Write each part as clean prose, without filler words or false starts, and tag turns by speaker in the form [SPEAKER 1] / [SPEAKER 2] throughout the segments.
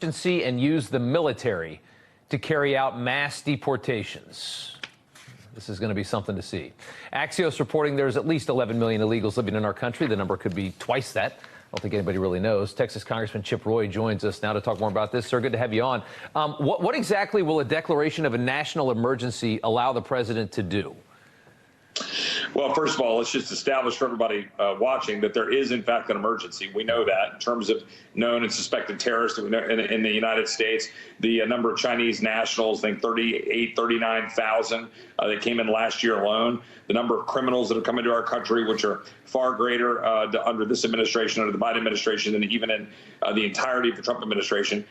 [SPEAKER 1] and use the military to carry out mass deportations. This is going to be something to see. Axios reporting there's at least 11 million illegals living in our country. The number could be twice that. I don't think anybody really knows. Texas Congressman Chip Roy joins us now to talk more about this. Sir, good to have you on. What exactly will a declaration of a national emergency allow the president to do?
[SPEAKER 2] Well, first of all, let's just establish for everybody watching that there is, in fact, an emergency. We know that in terms of known and suspected terrorists in the United States. The number of Chinese nationals, I think 39,000 that came in last year alone. The number of criminals that have come into our country, which are far greater under this administration, under the Biden administration, than even in the entirety of the Trump administration.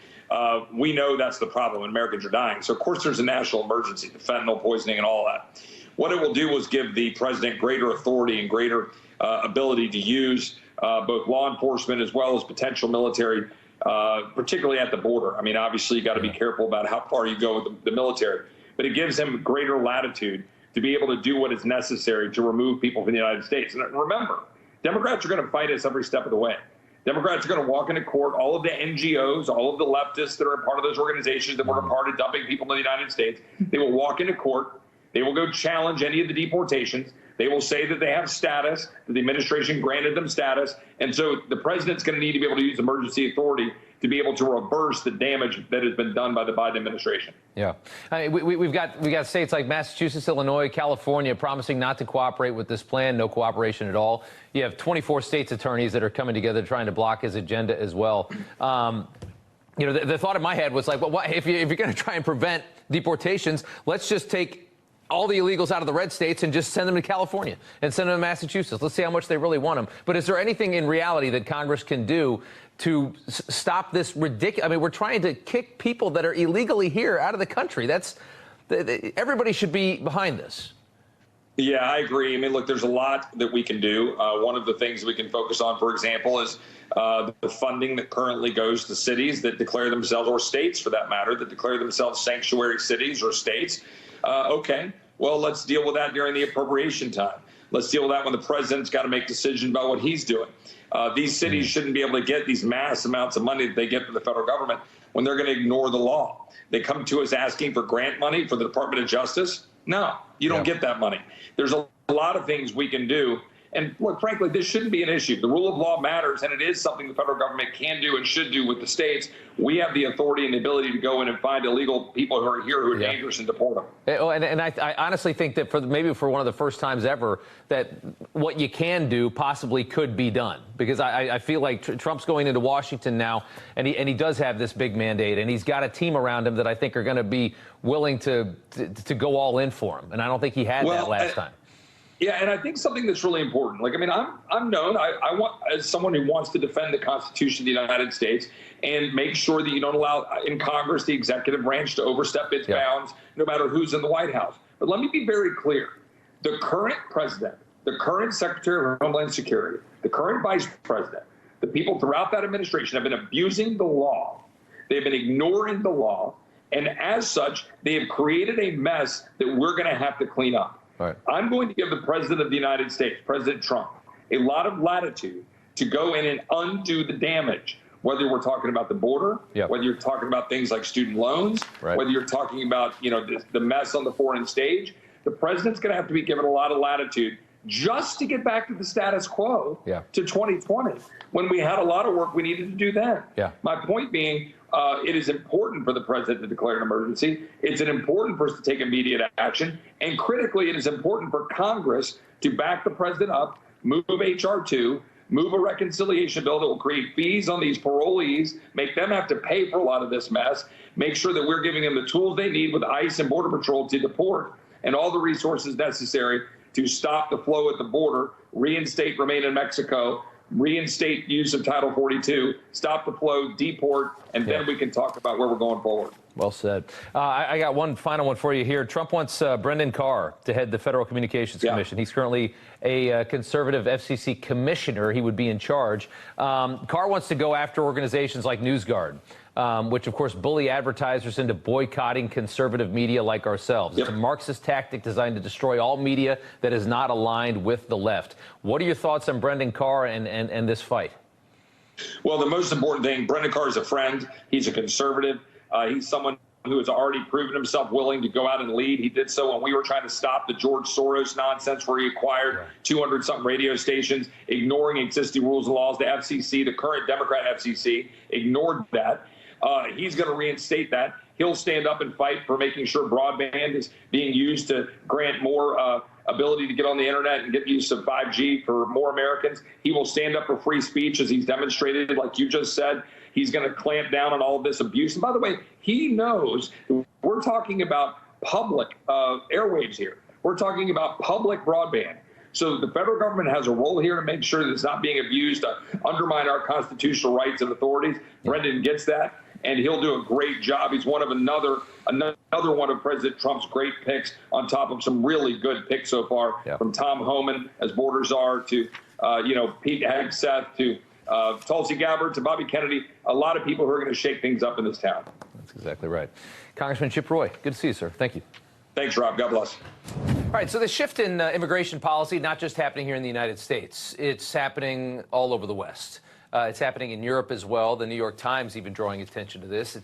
[SPEAKER 2] We know that's the problem, and Americans are dying. So, of course, there's a national emergency, the fentanyl poisoning and all that. What it will do is give the president greater authority and greater ability to use both law enforcement as well as potential military, particularly at the border. I mean, obviously, you got to be careful about how far you go with the military, but it gives him greater latitude to be able to do what is necessary to remove people from the United States. And remember, Democrats are going to fight us every step of the way. Democrats are going to walk into court. All of the NGOs, all of the leftists that are a part of those organizations that were a part of dumping people in the United States, they will walk into court. They will go challenge any of the deportations. They will say that they have status, that the administration granted them status. And so the president's going to need to be able to use emergency authority to be able to reverse the damage that has been done by the Biden administration.
[SPEAKER 1] Yeah. I mean, we've got states like Massachusetts, Illinois, California promising not to cooperate with this plan, no cooperation at all. You have 24 states' attorneys that are coming together trying to block his agenda as well. You know, the thought in my head was like, well, if you're going to try and prevent deportations, let's just take all the illegals out of the red states and just send them to California and send them to Massachusetts. Let's see how much they really want them. But is there anything in reality that Congress can do to stop this ridiculous? I mean, we're trying to kick people that are illegally here out of the country. Everybody should be behind this.
[SPEAKER 2] Yeah, I agree. I mean, look, there's a lot that we can do. One of the things we can focus on, for example, is the funding that currently goes to cities that declare themselves, or states for that matter, that declare themselves sanctuary cities or states. Okay, well, let's deal with that during the appropriation time. Let's deal with that when the president's got to make decisions about what he's doing. These cities shouldn't be able to get these mass amounts of money that they get from the federal government when they're going to ignore the law. They come to us asking for grant money for the Department of Justice. No, you don't get that money. There's a lot of things we can do. And look, frankly, this shouldn't be an issue. The rule of law matters, and it is something the federal government can do and should do with the states. We have the authority and the ability to go in and find illegal people who are here who are dangerous and deport them.
[SPEAKER 1] And I honestly think that maybe for one of the first times ever, that what you can do possibly could be done. Because I feel like Trump's going into Washington now, and he does have this big mandate, and he's got a team around him that I think are going to be willing to go all in for him. And I don't think he had that last time.
[SPEAKER 2] Yeah, and I think something that's really important. Like, I mean, I'm known. I want, as someone who wants to defend the Constitution of the United States and make sure that you don't allow in Congress the executive branch to overstep its bounds, no matter who's in the White House. But let me be very clear: the current president, the current Secretary of Homeland Security, the current Vice President, the people throughout that administration have been abusing the law. They've been ignoring the law, and as such, they have created a mess that we're going to have to clean up. Right. I'm going to give the President of the United States, President Trump, a lot of latitude to go in and undo the damage, whether we're talking about the border, whether you're talking about things like student loans, whether you're talking about, you know, the mess on the foreign stage. The president's going to have to be given a lot of latitude just to get back to the status quo to 2020, when we had a lot of work we needed to do then. My point being, it is important for the president to declare an emergency. It's important for us to take immediate action. And critically, it is important for Congress to back the president up, move H.R. 2, move a reconciliation bill that will create fees on these parolees, make them have to pay for a lot of this mess, make sure that we're giving them the tools they need with ICE and Border Patrol to deport, and all the resources necessary to stop the flow at the border, reinstate remain in Mexico, reinstate use of Title 42, stop the flow, deport, and then we can talk about where we're going forward.
[SPEAKER 1] Well said. I got one final one for you here. Trump wants Brendan Carr to head the Federal Communications Commission. He's currently a conservative FCC commissioner. He would be in charge. Carr wants to go after organizations like NewsGuard, which, of course, bully advertisers into boycotting conservative media like ourselves. It's a Marxist tactic designed to destroy all media that is not aligned with the left. What are your thoughts on Brendan Carr and this fight?
[SPEAKER 2] Well, the most important thing, Brendan Carr is a friend. He's a conservative. He's someone who has already proven himself willing to go out and lead. He did so when we were trying to stop the George Soros nonsense where he acquired 200-something radio stations, ignoring existing rules and laws. The FCC, the current Democrat FCC, ignored that. He's going to reinstate that. He'll stand up and fight for making sure broadband is being used to grant more ability to get on the internet and get use of 5G for more Americans. He will stand up for free speech, as he's demonstrated, like you just said. He's going to clamp down on all of this abuse. And by the way, he knows we're talking about public airwaves here. We're talking about public broadband. So the federal government has a role here to make sure that it's not being abused to undermine our constitutional rights and authorities. Brendan gets that, and he'll do a great job. He's one of another one of President Trump's great picks, on top of some really good picks so far, from Tom Homan as border czar to Pete Hegseth to Tulsi Gabbard to Bobby Kennedy. A lot of people who are going to shake things up in this town.
[SPEAKER 1] That's exactly right. Congressman Chip Roy, good to see you, sir. Thank you.
[SPEAKER 2] Thanks, Rob. God bless.
[SPEAKER 1] All right, so the shift in immigration policy, not just happening here in the United States, it's happening all over the West. It's happening in Europe as well. The New York Times even drawing attention to this.